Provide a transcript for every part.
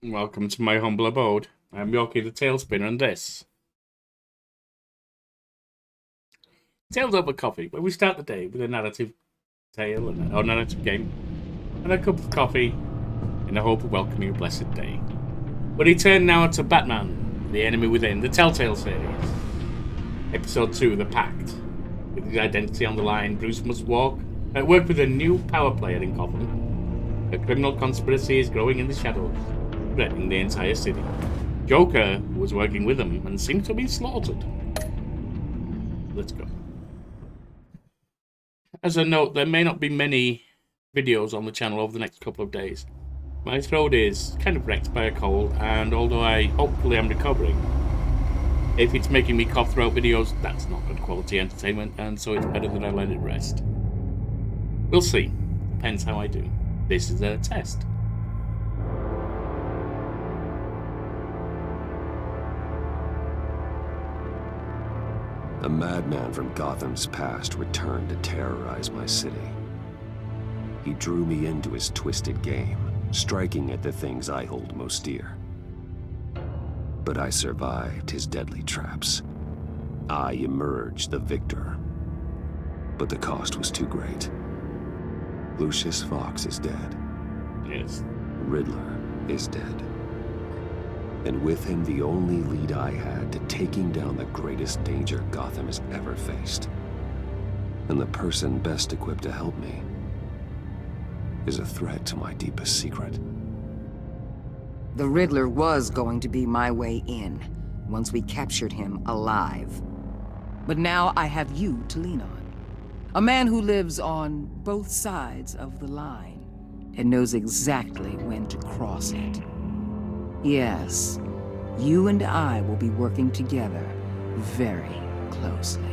Welcome to my humble abode. I'm Yorkie the Talespinner, and this Tales Over Coffee, where we start the day with a narrative tale or narrative game and a cup of coffee in the hope of welcoming a blessed day. We return now to Batman, The Enemy Within, the TellTale series. Episode 2, The Pact. With his identity on the line, Bruce must work with a new power player in Gotham. A criminal conspiracy is growing in the shadows, threatening the entire city. Joker was working with them and seemed to be slaughtered. Let's go. As a note, there may not be many videos on the channel over the next couple of days. My throat is kind of wrecked by a cold, and although I hopefully am recovering, if it's making me cough throughout videos, that's not good quality entertainment, and so it's better that I let it rest. We'll see. Depends how I do. This is a test. A madman from Gotham's past returned to terrorize my city. He drew me into his twisted game, striking at the things I hold most dear. But I survived his deadly traps. I emerged the victor. But the cost was too great. Lucius Fox is dead. Yes. Riddler is dead. And with him, the only lead I had to taking down the greatest danger Gotham has ever faced. And the person best equipped to help me is a threat to my deepest secret. The Riddler was going to be my way in, once we captured him alive. But now I have you to lean on. A man who lives on both sides of the line, and knows exactly when to cross it. Yes, you and I will be working together very closely.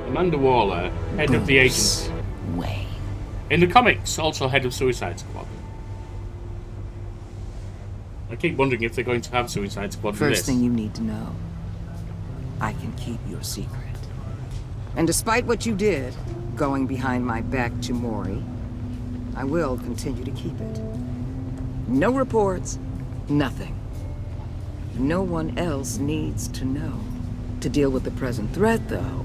Amanda Waller, head of the agency. Wayne. In the comics, also head of Suicide Squad. I keep wondering if they're going to have Suicide Squad for this. First thing you need to know, I can keep your secret. And despite what you did, going behind my back to Maury, I will continue to keep it. No reports, nothing. No one else needs to know. To deal with the present threat, though,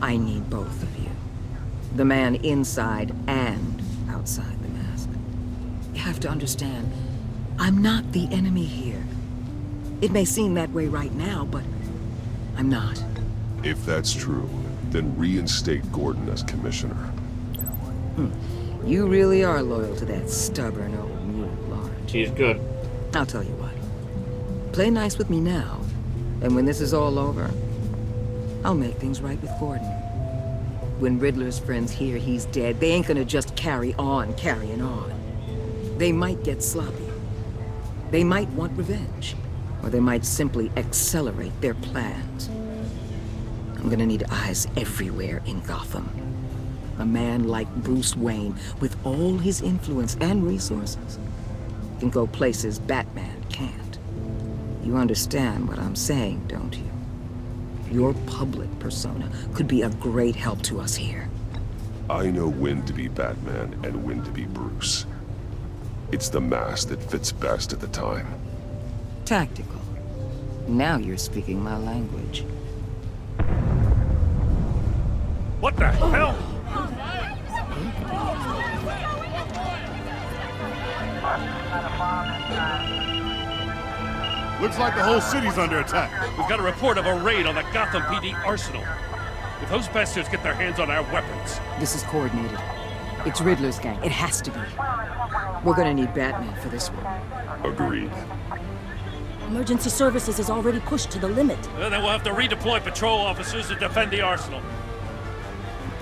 I need both of you. The man inside and outside the mask. You have to understand, I'm not the enemy here. It may seem that way right now, but I'm not. If that's true, then reinstate Gordon as commissioner. You really are loyal to that stubborn old mule, Lawrence. She's good. I'll tell you what. Play nice with me now, and when this is all over, I'll make things right with Gordon. When Riddler's friends hear he's dead, they ain't gonna just carry on carrying on. They might get sloppy. They might want revenge, or they might simply accelerate their plans. I'm gonna need eyes everywhere in Gotham. A man like Bruce Wayne, with all his influence and resources, can go places Batman can't. You understand what I'm saying, don't you? Your public persona could be a great help to us here. I know when to be Batman and when to be Bruce. It's the mask that fits best at the time. Tactical. Now you're speaking my language. What the hell? Looks like the whole city's under attack. We've got a report of a raid on the Gotham PD arsenal. If those bastards get their hands on our weapons... This is coordinated. It's Riddler's gang. It has to be. We're gonna need Batman for this one. Agreed. Emergency services is already pushed to the limit. Then we'll have to redeploy patrol officers to defend the arsenal.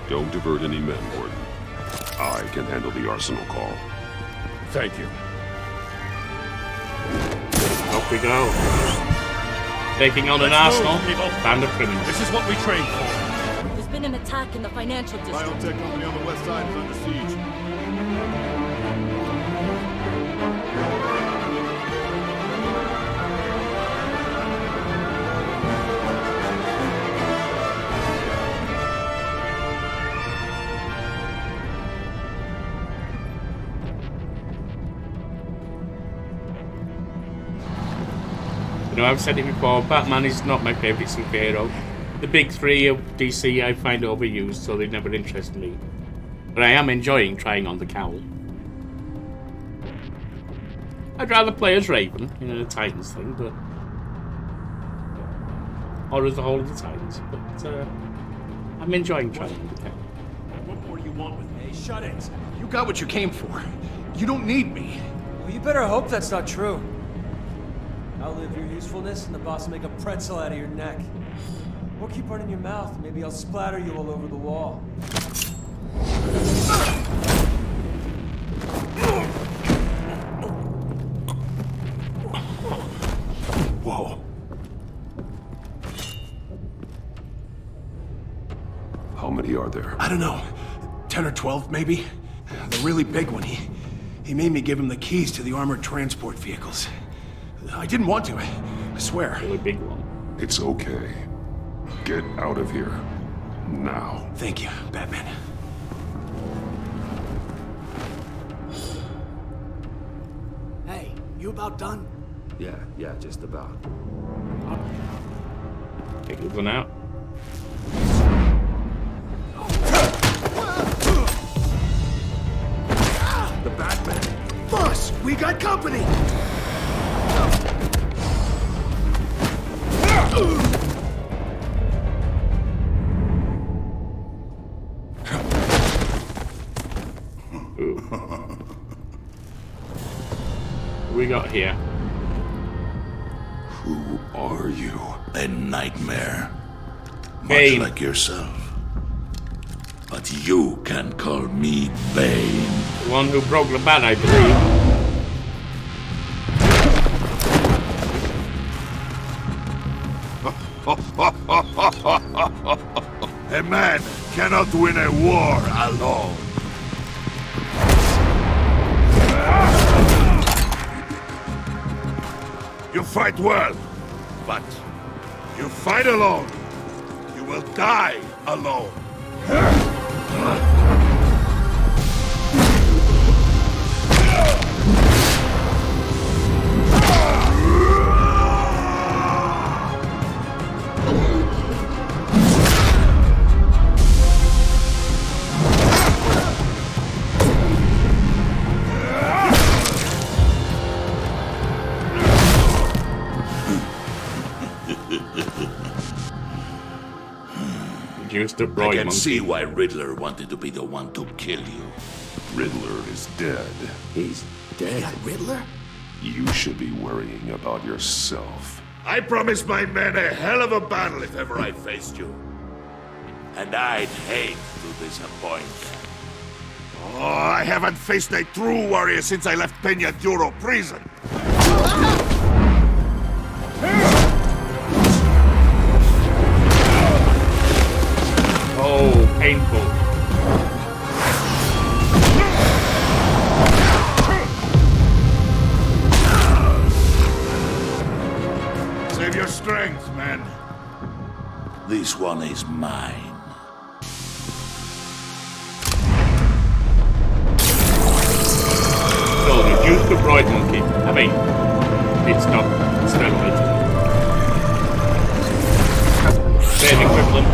Don't divert any men, Gordon. I can handle the arsenal call. Thank you. Off we go. Taking on an Let's move, arsenal, people. band of criminals. This is what we trained for. There's been an attack in the financial district. Biotech company on the west side is under siege. know, I've said it before, Batman is not my favourite superhero. The big three of DC I find overused, so they never interest me. But I am enjoying trying on the cowl. I'd rather play as Raven, you know, the Titans thing, but... Or as the whole of the Titans, but I'm enjoying trying on the cowl. What more do you want with me? Hey, shut it. You got what you came for. You don't need me. Well, you better hope that's not true. I'll live your usefulness, and the boss will make a pretzel out of your neck. Or keep running your mouth, and maybe I'll splatter you all over the wall. Whoa. How many are there? I don't know. 10 or 12, maybe? The really big one, he made me give him the keys to the armored transport vehicles. I didn't want to, I swear. Really big one. It's okay. Get out of here. Now. Thank you, Batman. Hey, you about done? Yeah, just about. Okay, good one out. The Batman. Boss, we got company! What we got here? Who are you? A nightmare. Much Bane. like yourself. But you can call me Bane. The one who broke the bat, I believe. A man cannot win a war alone. You fight well, but you fight alone. You will die alone. Used up I Roy can Monkey. see why Riddler wanted to be the one to kill you. Riddler is dead. He's dead. Riddler? You should be worrying about yourself. I promised my men a hell of a battle if ever I faced you. And I'd hate to disappoint them. Oh, I haven't faced a true warrior since I left Peña Duro prison. Oh, painful. Save your strength, man. This one is mine. So, the Duke of Roy Monkey. I mean, it's not good. Same equivalent.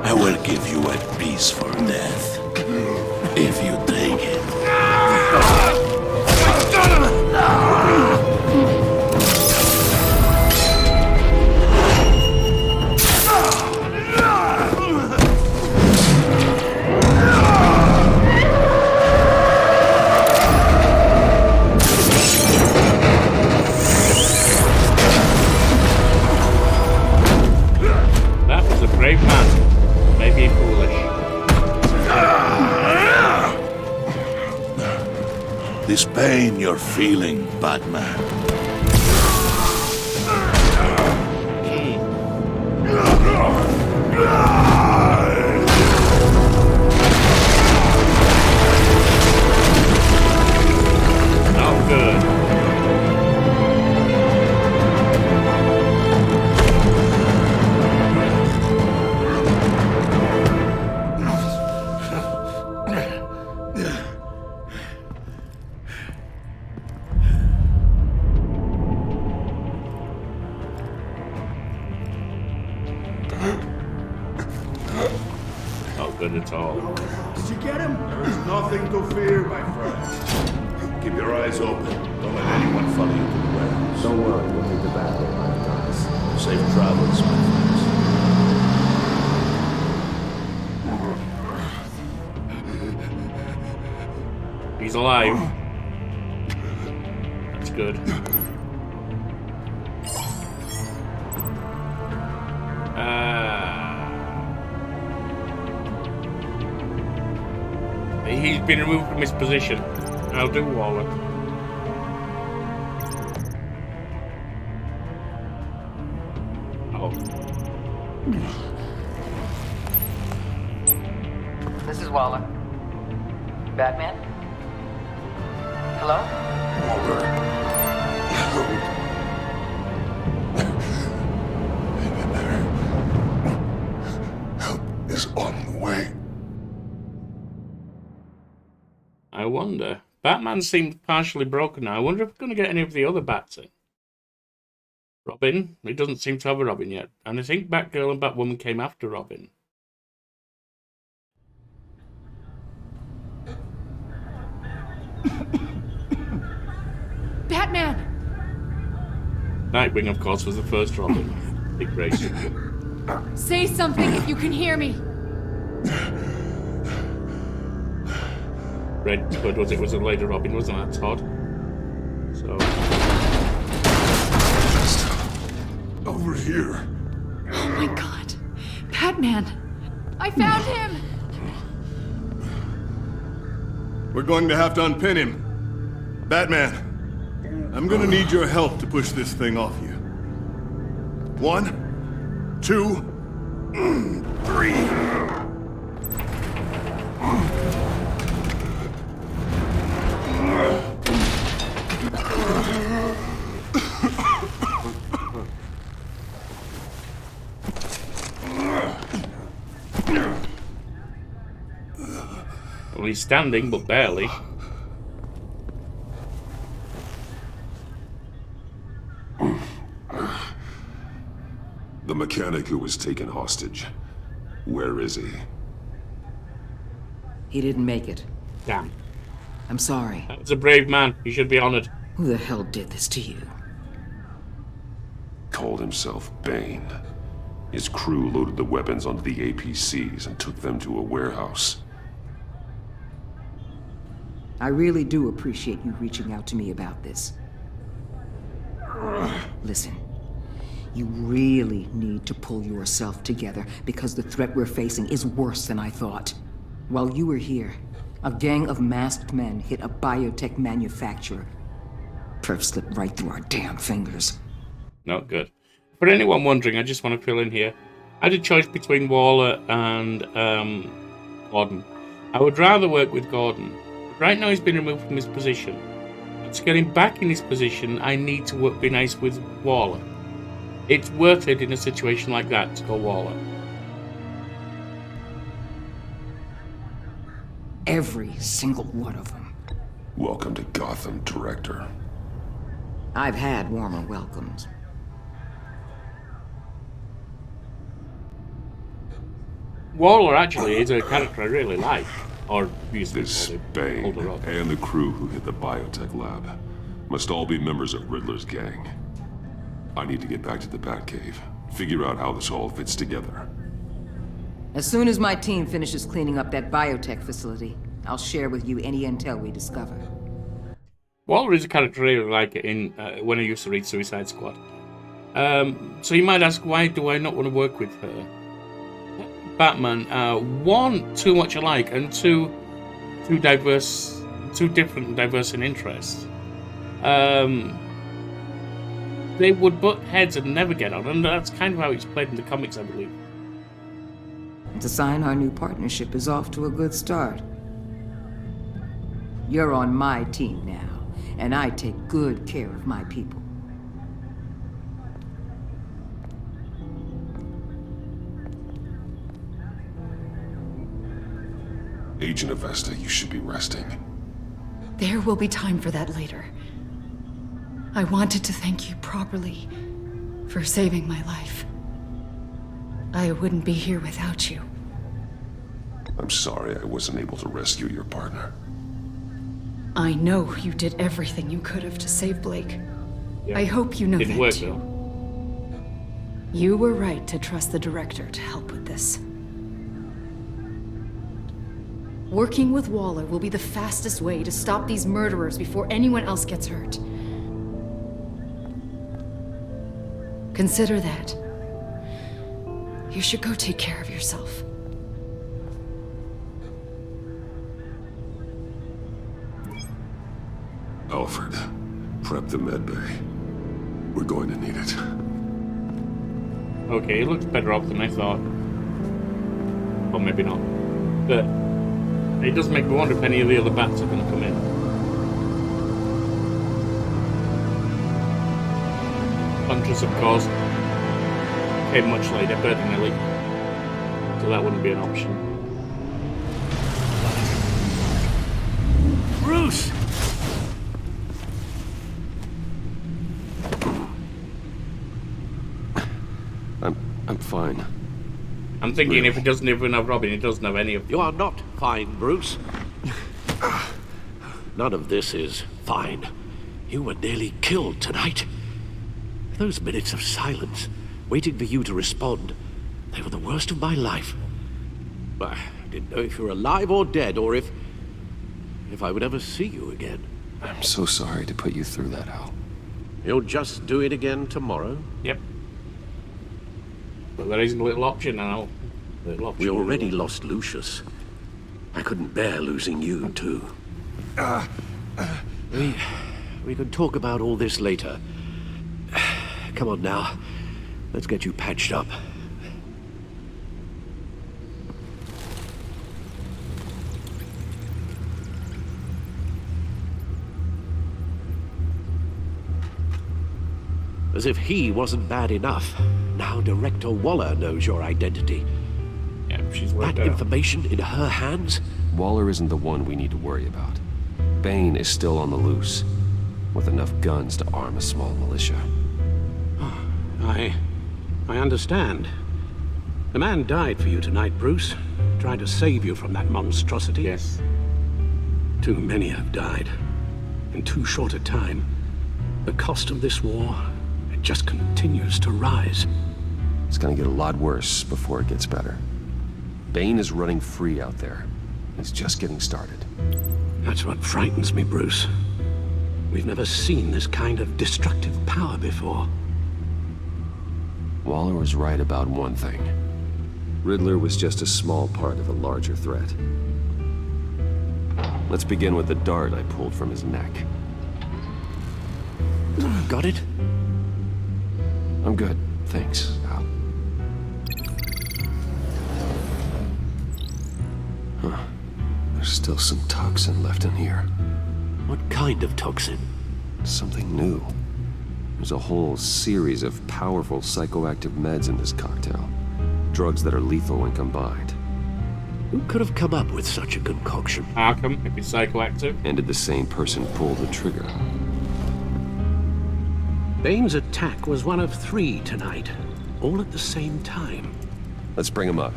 I will give you a peaceful death if you take it. That was a brave man. Maybe foolish. This pain you're feeling, Batman. Nothing to fear, my friend. Keep your eyes open. Don't let anyone follow you to the warehouse. Don't worry, we'll take the back way by the guns. Safe travels, my friends. He's alive. That's good. He's been removed from his position. I'll do Waller. Oh. This is Waller. Batman? Hello? Waller. Help is on the way. I wonder. Batman seemed partially broken now. I wonder if we're going to get any of the other bats in. Robin? He doesn't seem to have a Robin yet. And I think Batgirl and Batwoman came after Robin. Batman! Nightwing, of course, was the first Robin. Big race. Say something if you can hear me. Red Hood was a later Robin, wasn't that, Todd? So. Just over here. Oh my god. Batman! I found him! We're going to have to unpin him. Batman, I'm gonna need your help to push this thing off you. 1, 2, 3. Well, he's standing, but barely. The mechanic who was taken hostage. Where is he? He didn't make it. Damn. I'm sorry. That was a brave man. He should be honored. Who the hell did this to you? Called himself Bane. His crew loaded the weapons onto the APCs and took them to a warehouse. I really do appreciate you reaching out to me about this. Listen, you really need to pull yourself together because the threat we're facing is worse than I thought. While you were here, a gang of masked men hit a biotech manufacturer. Perf slipped right through our damn fingers. Not good. For anyone wondering, I just want to fill in here. I had a choice between Waller and Gordon. I would rather work with Gordon. Right now he's been removed from his position. To get him back in his position, I need to be nice with Waller. It's worth it in a situation like that to go Waller. Every single one of them. Welcome to Gotham, Director. I've had warmer welcomes. Waller actually is a character I really like. Or this Bane and the crew who hit the biotech lab must all be members of Riddler's gang. I need to get back to the Batcave, figure out how this all fits together. As soon as my team finishes cleaning up that biotech facility, I'll share with you any intel we discover. Waller is a character I really like in when I used to read Suicide Squad. So you might ask, why do I not want to work with her? Batman, one, too much alike, and two different and diverse in interests. They would butt heads and never get on, and that's kind of how it's played in the comics, I believe. It's a sign our new partnership is off to a good start. You're on my team now, and I take good care of my people. Agent Avesta, you should be resting. There will be time for that later. I wanted to thank you properly for saving my life. I wouldn't be here without you. I'm sorry I wasn't able to rescue your partner. I know you did everything you could have to save Blake. Yeah. I hope you know Didn't that work, too. though. You were right to trust the director to help with this. Working with Waller will be the fastest way to stop these murderers before anyone else gets hurt. Consider that. You should go take care of yourself. Alfred, prep the med bay. We're going to need it. Okay, it looks better off than I thought. Or maybe not. But it does make me wonder if any of the other bats are going to come in. Huntress, of course, came much later, Bird and Ellie. So that wouldn't be an option. Bruce! I'm fine. I'm thinking if he doesn't even have Robin, he doesn't have any of them. You are not fine, Bruce. None of this is fine. You were nearly killed tonight. Those minutes of silence, waiting for you to respond, they were the worst of my life. I didn't know if you were alive or dead, or if I would ever see you again. I'm so sorry to put you through that, Al. You'll just do it again tomorrow? Yep. But there isn't a little option now. We already lost Lucius. I couldn't bear losing you, too. We can talk about all this later. Come on now. Let's get you patched up. As if he wasn't bad enough. Now Director Waller knows your identity. Yeah, she's worked That out. information in her hands? Waller isn't the one we need to worry about. Bane is still on the loose, with enough guns to arm a small militia. I understand. The man died for you tonight, Bruce. Tried to save you from that monstrosity. Yes. Too many have died. In too short a time. The cost of this war, it just continues to rise. It's gonna get a lot worse before it gets better. Bane is running free out there. He's just getting started. That's what frightens me, Bruce. We've never seen this kind of destructive power before. Waller was right about one thing. Riddler was just a small part of a larger threat. Let's begin with the dart I pulled from his neck. Got it? I'm good, thanks, Al. Huh. There's still some toxin left in here. What kind of toxin? Something new. There's a whole series of powerful psychoactive meds in this cocktail. Drugs that are lethal when combined. Who could have come up with such a concoction? Arkham, if it's psychoactive. And did the same person pull the trigger? Bane's attack was one of 3 tonight, all at the same time. Let's bring him up.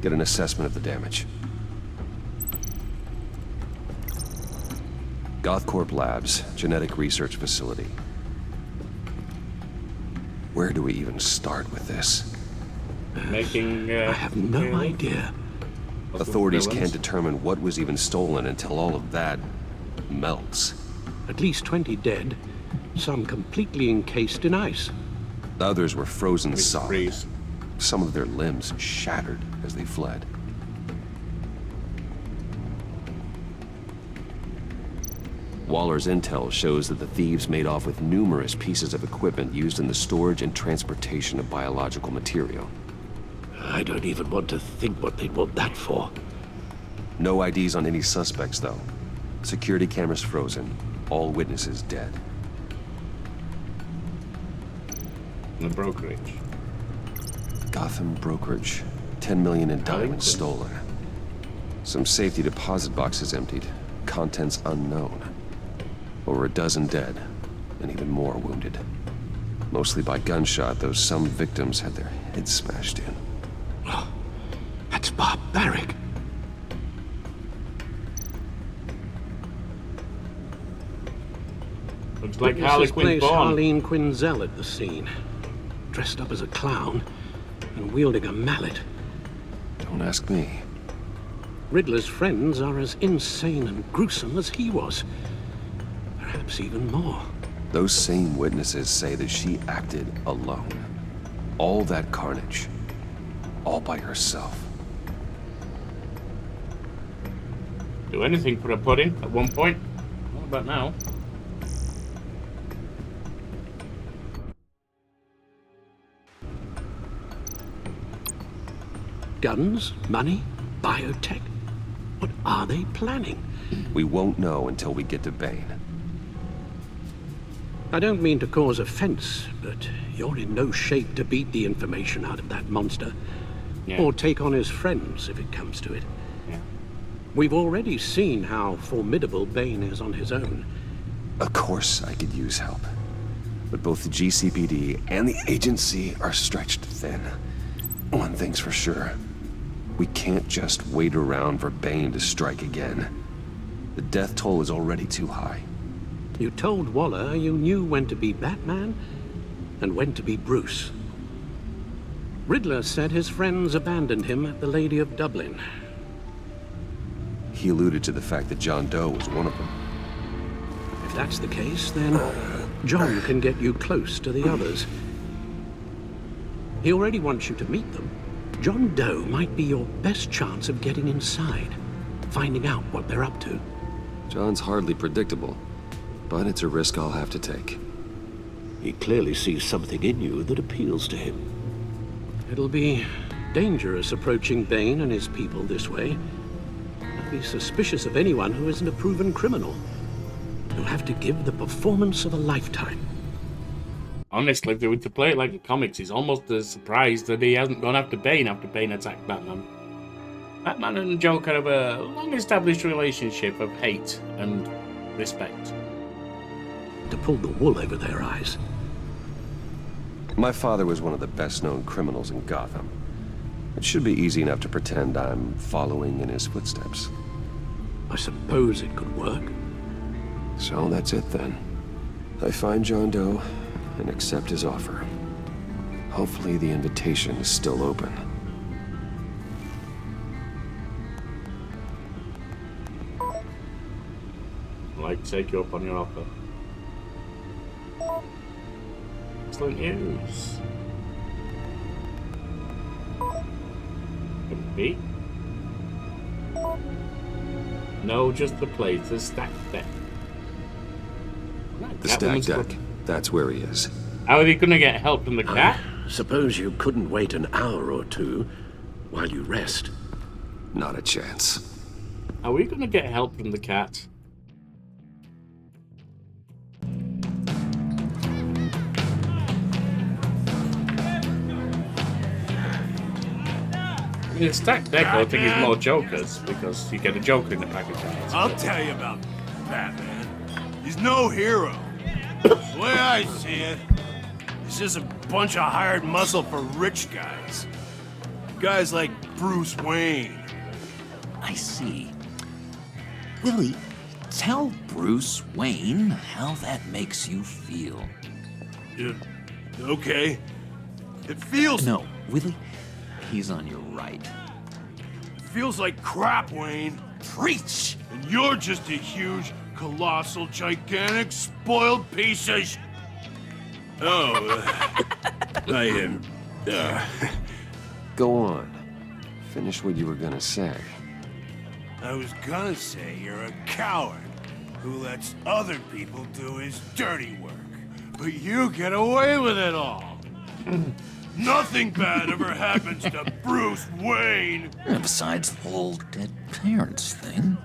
Get an assessment of the damage. GothCorp Labs, genetic research facility. Where do we even start with this? Making, I have no idea. Authorities can't determine what was even stolen until all of that melts. At least 20 dead, some completely encased in ice. The others were frozen solid. Freeze. Some of their limbs shattered as they fled. Waller's intel shows that the thieves made off with numerous pieces of equipment used in the storage and transportation of biological material. I don't even want to think what they'd want that for. No IDs on any suspects, though. Security cameras frozen. All witnesses dead. The brokerage. Gotham brokerage. 10 million in diamonds stolen. Some safety deposit boxes emptied. Contents unknown. Over a dozen dead, and even more wounded. Mostly by gunshot, though some victims had their heads smashed in. That's barbaric. Looks like Witnesses Harley Quinn placed Bond. Harleen Quinzel at the scene, dressed up as a clown and wielding a mallet. Don't ask me. Riddler's friends are as insane and gruesome as he was. Perhaps even more. Those same witnesses say that she acted alone. All that carnage. All by herself. Do anything for a pudding at one point. What about now? Guns, money, biotech. What are they planning? We won't know until we get to Bane. I don't mean to cause offense, but you're in no shape to beat the information out of that monster. Yeah. Or take on his friends if it comes to it. Yeah. We've already seen how formidable Bane is on his own. Of course I could use help. But both the GCPD and the agency are stretched thin. One thing's for sure. We can't just wait around for Bane to strike again. The death toll is already too high. You told Waller you knew when to be Batman and when to be Bruce. Riddler said his friends abandoned him at the Lady of Dublin. He alluded to the fact that John Doe was one of them. If that's the case, then John can get you close to the others. He already wants you to meet them. John Doe might be your best chance of getting inside, finding out what they're up to. John's hardly predictable, but it's a risk I'll have to take. He clearly sees something in you that appeals to him. It'll be dangerous approaching Bane and his people this way. I'd be suspicious of anyone who isn't a proven criminal. You'll have to give the performance of a lifetime. Honestly, if they were to play it like the comics, he's almost as surprised that he hasn't gone after Bane attacked Batman. Batman and Joker have a long-established relationship of hate and respect. To pull the wool over their eyes. My father was one of the best-known criminals in Gotham. It should be easy enough to pretend I'm following in his footsteps. I suppose it could work. So that's it then. I find John Doe and accept his offer. Hopefully the invitation is still open. I'd like to take you up on your offer. Excellent news. Could be. No, just the place, the stacked deck. The stacked deck. That's where he is. How are they going to get help from the cat? Suppose you couldn't wait an hour or two while you rest. Not a chance. Are we going to get help from the cat? I mean, a stacked deck, I think, is more Jokers, because you get a Joker in the package. I'll tell you about Batman. He's no hero. The way I see it, he's just a bunch of hired muscle for rich guys. Guys like Bruce Wayne. I see. Willie, tell Bruce Wayne how that makes you feel. Okay. It feels... No, Willie, he's on your right. It feels like crap, Wayne. Preach! And you're just a huge, colossal, gigantic, spoiled piece of I am... Go on. Finish what you were gonna say. I was gonna say you're a coward who lets other people do his dirty work. But you get away with it all. Nothing bad ever happens to Bruce Wayne. Besides the whole dead parents thing.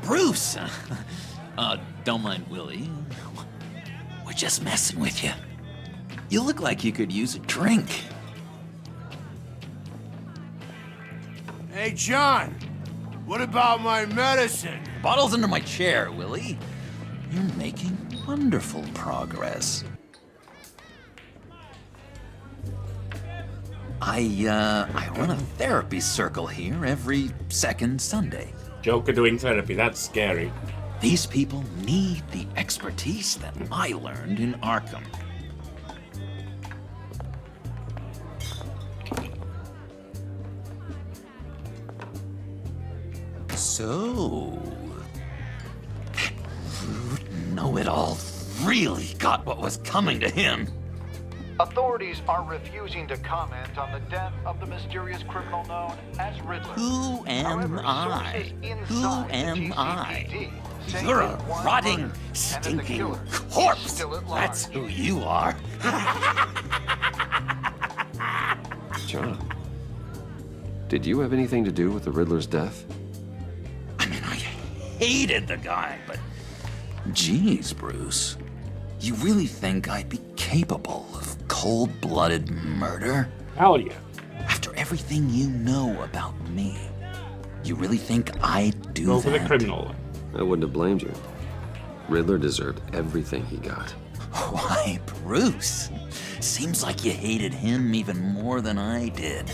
Bruce! Don't mind Willie. We're just messing with you. You look like you could use a drink. Hey, John. What about my medicine? The bottle's under my chair, Willie. You're making wonderful progress. I run a therapy circle here every second Sunday. Joker doing therapy, that's scary. These people need the expertise that I learned in Arkham. So, that rude know-it-all really got what was coming to him. Authorities are refusing to comment on the death of the mysterious criminal known as Riddler. Who am I? Who am I? You're a rotting, stinking corpse. That's who you are. John, did you have anything to do with the Riddler's death? Hated the guy, but geez, Bruce, you really think I'd be capable of cold-blooded murder? Hell yeah. After everything you know about me, you really think I'd do Go that? for the criminal. I wouldn't have blamed you. Riddler deserved everything he got. Why, Bruce? Seems like you hated him even more than I did.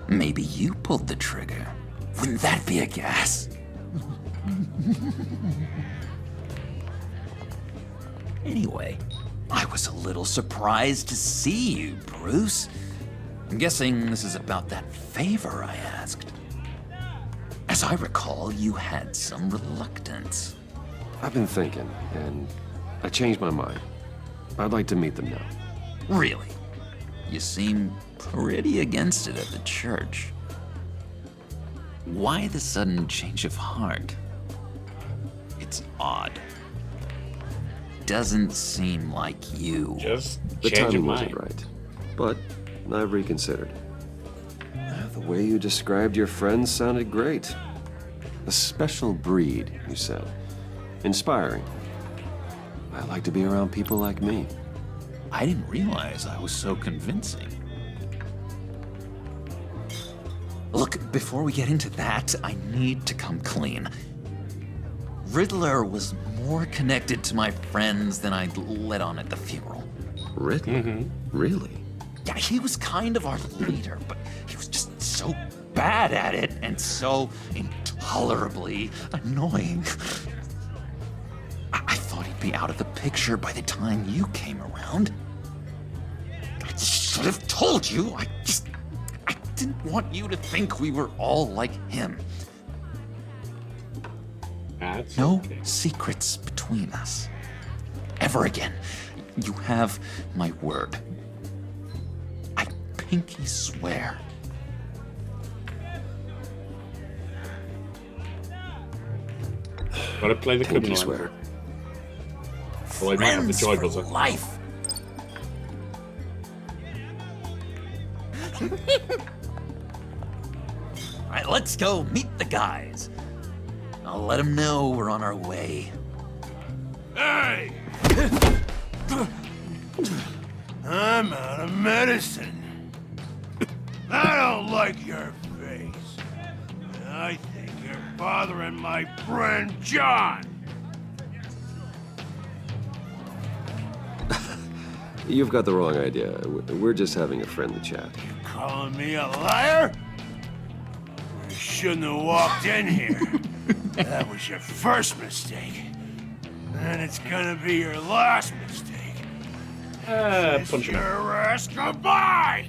Maybe you pulled the trigger. Wouldn't that be a gas? Anyway, I was a little surprised to see you, Bruce. I'm guessing this is about that favor I asked. As I recall, you had some reluctance. I've been thinking, and I changed my mind. I'd like to meet them now. Really? You seem pretty against it at the church. Why the sudden change of heart? It's odd. Doesn't seem like you. Just the change timing your wasn't mind. right, but I've reconsidered. The way you described your friends sounded great. A special breed, you said. Inspiring. I like to be around people like me. I didn't realize I was so convincing. Look, before we get into that, I need to come clean. Riddler was more connected to my friends than I'd let on at the funeral. Riddler? Really? Yeah, he was kind of our leader, but he was just so bad at it and so intolerably annoying. I thought he'd be out of the picture by the time you came around. I should have told you. I didn't want you to think we were all like him. That's no okay. secrets between us. Ever again. You have my word. I pinky swear. Gotta play the Pinky criminal. swear. Well, I might have the joy for buzzer. life. All right, let's go meet the guys. I'll let them know we're on our way. Hey! I'm out of medicine. I don't like your face. I think you're bothering my friend John. You've got the wrong idea. We're just having a friendly chat. Calling me a liar? You shouldn't have walked in here. That was your first mistake. And it's gonna be your last mistake. Punch him. Your ass goodbye!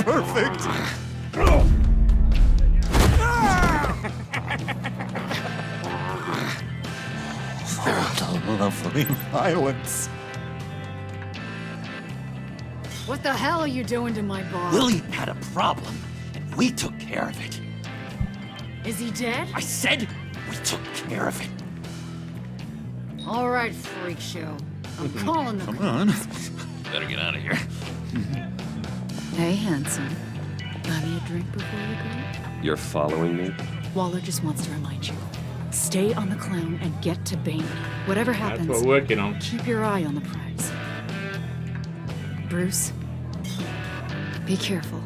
Perfect! Oh, lovely violence. What the hell are you doing to my bar? Willie had a problem, and we took care of it. Is he dead? I said we took care of it. All right, freak show. I'm calling the... Come on. Better get out of here. Hey, handsome. Buy me a drink before we go? You're following me? Waller just wants to remind you. Stay on the clown and get to Bane. Whatever happens, That's what we're working on. keep your eye on the prize. Bruce, be careful.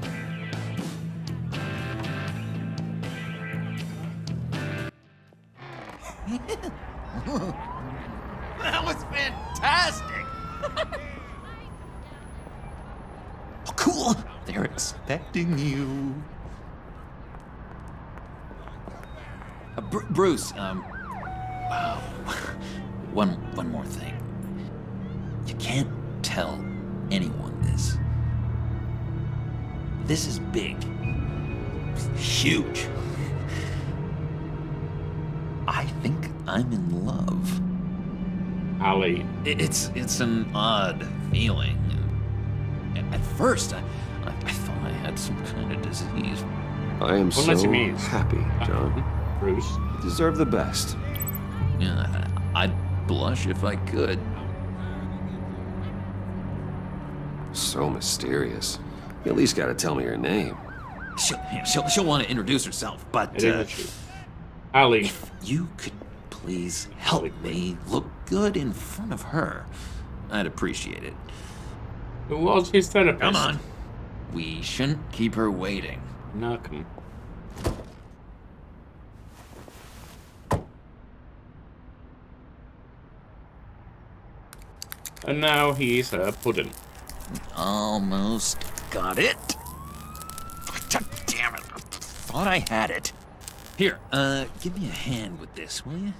That was fantastic! Oh, cool. They're expecting you. Bruce, one more thing. You can't tell anyone this. This is big. Huge. I think I'm in love. Ali. It's an odd feeling. At first, I thought I had some kind of disease. I am so happy, John. Bruce. You deserve the best. Yeah, I'd blush if I could. So mysterious. You at least gotta tell me your name. She'll want to introduce herself, but Ali. If you could please help me look good in front of her, I'd appreciate it. Who was his therapist? Come on. We shouldn't keep her waiting. No, come on. And now he's her pudding. Almost got it. God damn it. I thought I had it. Here, give me a hand with this, will you?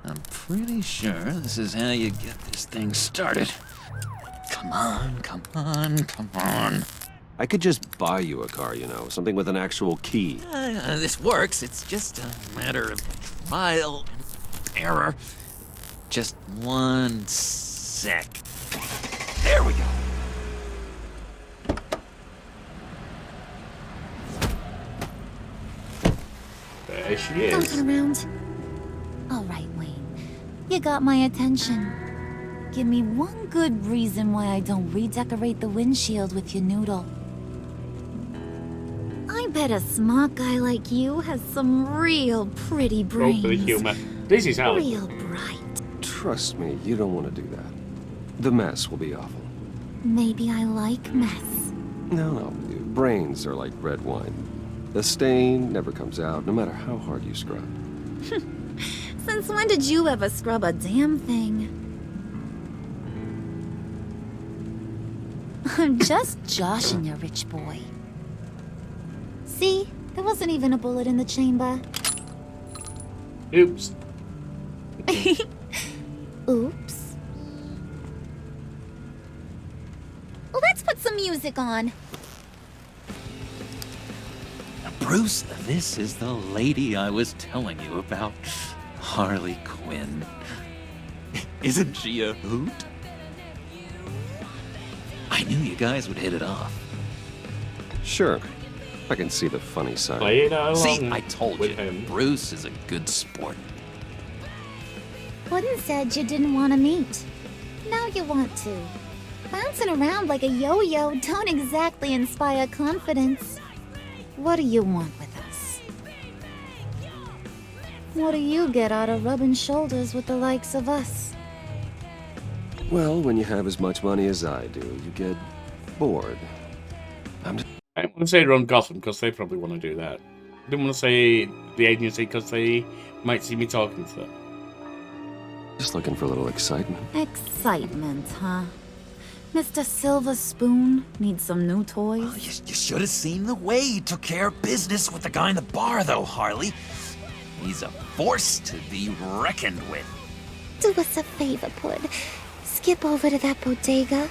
I'm pretty sure this is how you get this thing started. Come on, come on, come on. I could just buy you a car, you know, something with an actual key. This works. It's just a matter of trial and error. Just one sec. There we go. There she is. Don't turn around. All right, Wayne. You got my attention. Give me one good reason why I don't redecorate the windshield with your noodle. I bet a smart guy like you has some real pretty brains. Go for the humor. This is how. Real bright. Trust me, you don't want to do that. The mess will be awful. Maybe I like mess. No, brains are like red wine. The stain never comes out, no matter how hard you scrub. Since when did you ever scrub a damn thing? I'm just joshing you, rich boy. See? There wasn't even a bullet in the chamber. Oops. Oops. Well, let's put some music on. Bruce, this is the lady I was telling you about. Harley Quinn. Isn't she a hoot? I knew you guys would hit it off. Sure. I can see the funny side. Play it along. See, I told you, him. Bruce is a good sport. Puddin' said you didn't want to meet. Now you want to. Bouncing around like a yo-yo don't exactly inspire confidence. What do you want with us? What do you get out of rubbing shoulders with the likes of us? Well, when you have as much money as I do, you get bored. I don't want to say run Gotham because they probably want to do that. I didn't want to say the agency because they might see me talking to them. Just looking for a little excitement. Excitement, huh? Mr. Silver Spoon needs some new toys? Oh, you should have seen the way he took care of business with the guy in the bar, though, Harley. He's a force to be reckoned with. Do us a favor, Pud. Skip over to that bodega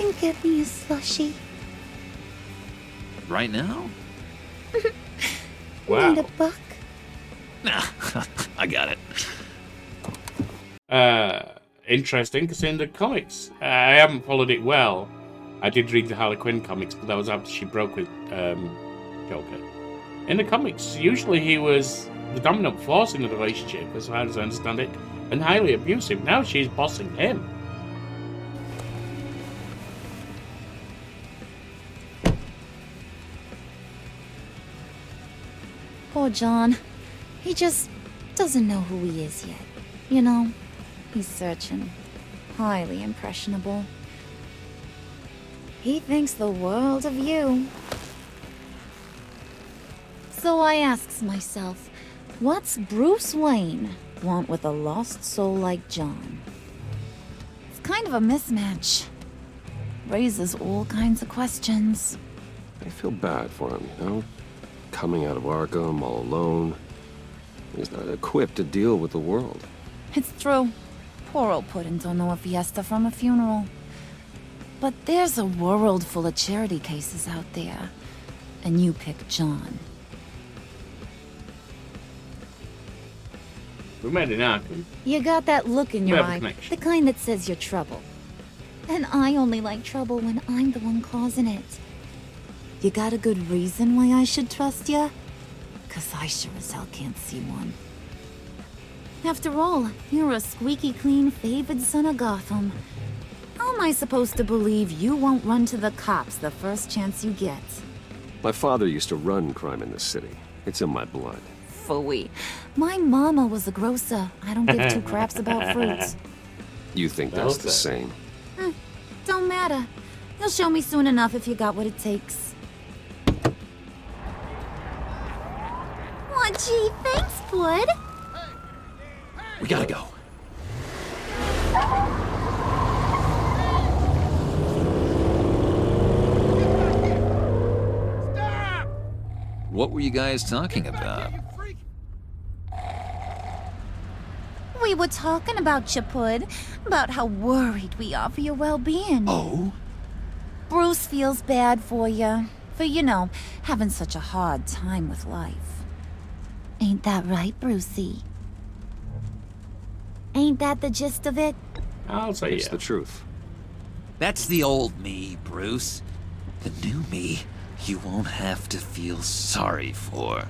and get me a slushie. Right now? Wow. Need a buck? Nah, I got it. Interesting, because in the comics, I haven't followed it well. I did read the Harley Quinn comics, but that was after she broke with Joker. In the comics, usually he was the dominant force in the relationship, as far as I understand it, and highly abusive. Now she's bossing him. Poor John. He just doesn't know who he is yet. You know? He's searching. Highly impressionable. He thinks the world of you. So I asks myself, what's Bruce Wayne want with a lost soul like John? It's kind of a mismatch. Raises all kinds of questions. I feel bad for him, you know? Coming out of Arkham all alone. He's not equipped to deal with the world. It's true. Poor old Puddin' don't know a fiesta from a funeral. But there's a world full of charity cases out there. And you pick John. We met in Arkham. You got that look in your We have a eye, connection. the kind that says you're trouble. And I only like trouble when I'm the one causing it. You got a good reason why I should trust you? 'Cause I sure as hell can't see one. After all, you're a squeaky clean favored son of Gotham. How am I supposed to believe you won't run to the cops the first chance you get? My father used to run crime in this city. It's in my blood. Phooey. My mama was a grocer. I don't give two craps about fruits. You think that's the same? Don't matter. You'll show me soon enough if you got what it takes. Aw, gee, thanks, Bud. We gotta go. What were you guys talking about? We were talking about you, Pud. About how worried we are for your well-being. Oh? Bruce feels bad for you. For, you know, having such a hard time with life. Ain't that right, Brucey? Ain't that the gist of it? I'll say It's the truth. That's the old me, Bruce. The new me, you won't have to feel sorry for.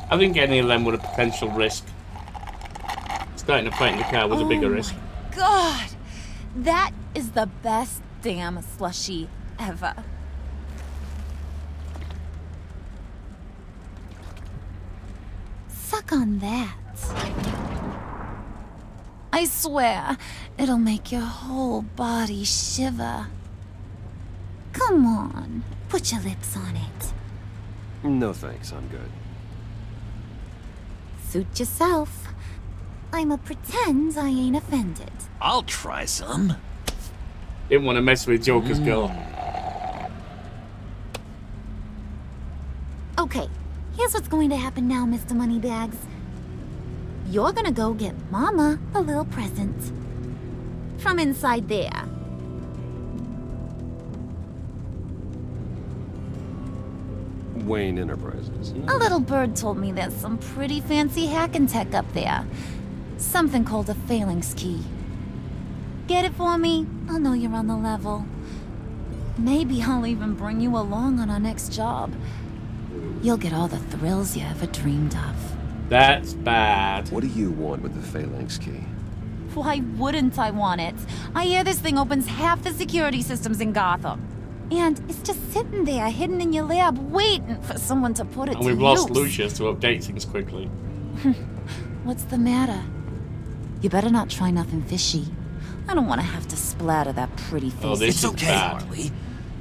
I think any of them were a potential risk. Starting a fight in the car was a bigger risk. God! That is the best damn slushie ever. Suck on that. I swear, it'll make your whole body shiver. Come on, put your lips on it. No thanks, I'm good. Suit yourself. I'ma pretend I ain't offended. I'll try some. Didn't want to mess with Joker's girl. Okay, here's what's going to happen now, Mr. Moneybags. You're gonna go get Mama a little present. From inside there. Wayne Enterprises. A little bird told me there's some pretty fancy hacking tech up there. Something called a phalanx key. Get it for me? I'll know you're on the level. Maybe I'll even bring you along on our next job. You'll get all the thrills you ever dreamed of. That's bad. What do you want with the phalanx key? Why wouldn't I want it? I hear this thing opens half the security systems in Gotham. And it's just sitting there, hidden in your lab, waiting for someone to put it to And use. we've lost Lucius to update things quickly. What's the matter? You better not try nothing fishy. I don't want to have to splatter that pretty face. Oh, this It's is okay, bad. Harley.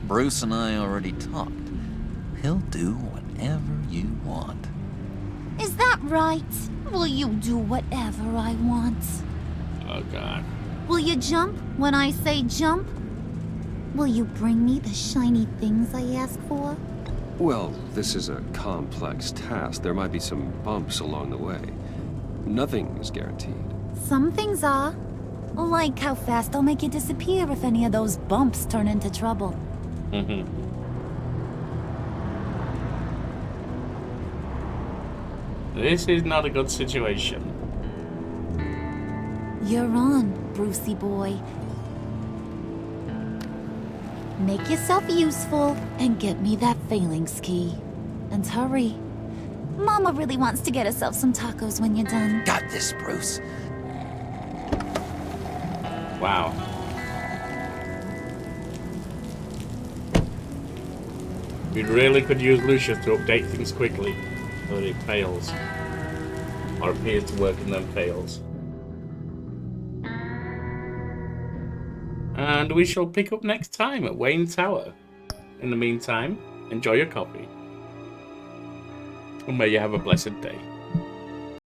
Bruce and I already talked. He'll do whatever you want. Is that right? Will you do whatever I want? Oh, God. Will you jump when I say jump? Will you bring me the shiny things I ask for? Well, this is a complex task. There might be some bumps along the way. Nothing is guaranteed. Some things are. Like how fast I'll make you disappear if any of those bumps turn into trouble. This is not a good situation. You're on, Brucey boy. Make yourself useful and get me that phalanx key. And hurry. Mama really wants to get herself some tacos when you're done. Got this, Bruce. Wow. We really could use Lucius to update things quickly, so that it fails. Or appears to work and then fails. And we shall pick up next time at Wayne Tower. In the meantime, enjoy your coffee. And may you have a blessed day.